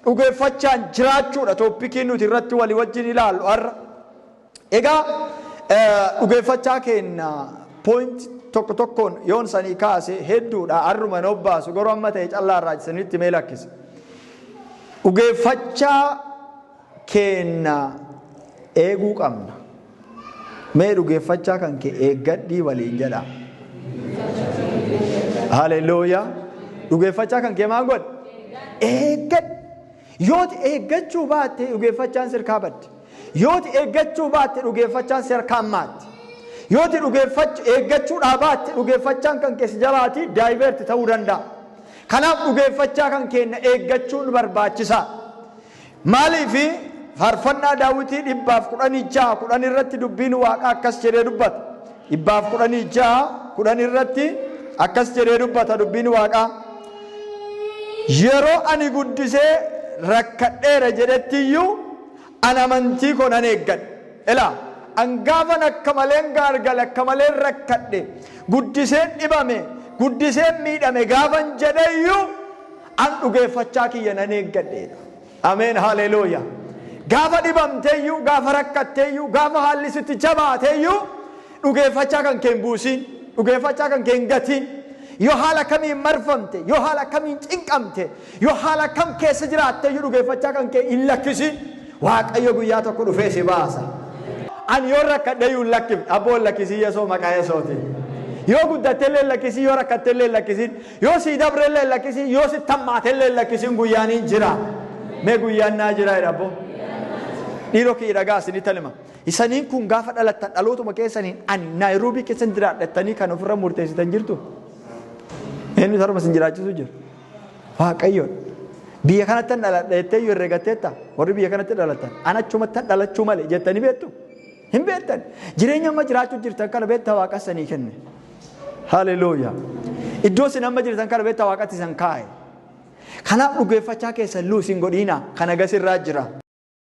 dhugeeffachaan jiraachuudha tooppikiin nuti irratti walii wajjin ilaallu har'a. Egaa dhugeeffachaa keenya point tokko tokkoon yoon sanii kaase hedduudha har'uma nobbaasu garuu amma ta'e callaa irraa isinitti mee lakkise. Dhugeeffachaa keenya eeguu qabna. Mee dhugeeffachaa kan kee eeggadhii waliin jedha. Haleluuyaa. Dhugeeffachaa kan kee maal godhe? Eeggadhi. Yooti eeggachuu baatte dhugeeffachaan sirkaa badde. Yooti eeggachuu baatte dhugeeffachaan sirkaan maatti. Yooti eeggachuudhaa baatte dhugeeffachaan kan keessa jalaati daayiverti ta'uu danda'a. Kanaaf dhugeeffachaa kan keenya eeggachuun barbaachisaa. Maaliifi faarfannaa Daawitii 116 irratti dubbiin Waaqaa akkas jedhee dubbata. 116 irratti akkas jedhee dubbata dubbiin Waaqaa. Yeroo ani guddisee rakkadheera jedhettiyyuu an amantii koo nan eeggadhe. Ilaa angaafan akka maleen gaargale akka maleen rakkadhe guddiseen dhibame guddiseen miidhame gaafan jedheyyuu an dhugeeffachaa kiyya nan eeggadheedha. Ameen haleluuyaa. Gaafa dhibamteeyyuu gaafa rakkatteeyyuu gaafa haalli sitti jabaateeyyuu dhugeeffachaa kan kee hin buusin dhugeeffachaa kan kee hin gatiin. Yoo haala kamiin marfamte yoo haala kamiin cinqamte yoo haala kam keessa jiraatte yoo dhugeeffachaa kan kee hin lakkisin Waaqayyo guyyaa tokko dhufee si baasa. Ani yoo rakkadhe yoo lakkifne abboon lakkisii Yesuus maqaa Yesuuti. Yoo guddatte illee lakkisii yoo rakkatte illee lakkisin yoo si dabre illee lakkisin yoo si tammaate illee lakkisin guyyaan hin jira. Mee guyyaan naa jira abbo. Dhiiroo kee dhagaa isinii talima. Isaniin kun gaafa dhalattan dhalootuma keessaniin ani Naayiroobii keessan jiraadhattanii kan ofirra murteessitan jirtu. Eenyu sarma sin jiraachisu jira. Waaqayyo biyya kanatti dhaladheettee yoo herregatteetta warri biyya kanatti dhalatan anachumatti dhalachuu malee jettanii beektu. Hin beektan. Jireenya amma jiraachuu jirtan kana beektaa Waaqa sanii kenne. Haleluuyaa. Iddoo isin amma jirtan kana beektaa Waaqatti isin kaa'e. Kanaaf dhugeeffachaa keessan luusin godhiina kan agas irraa jira.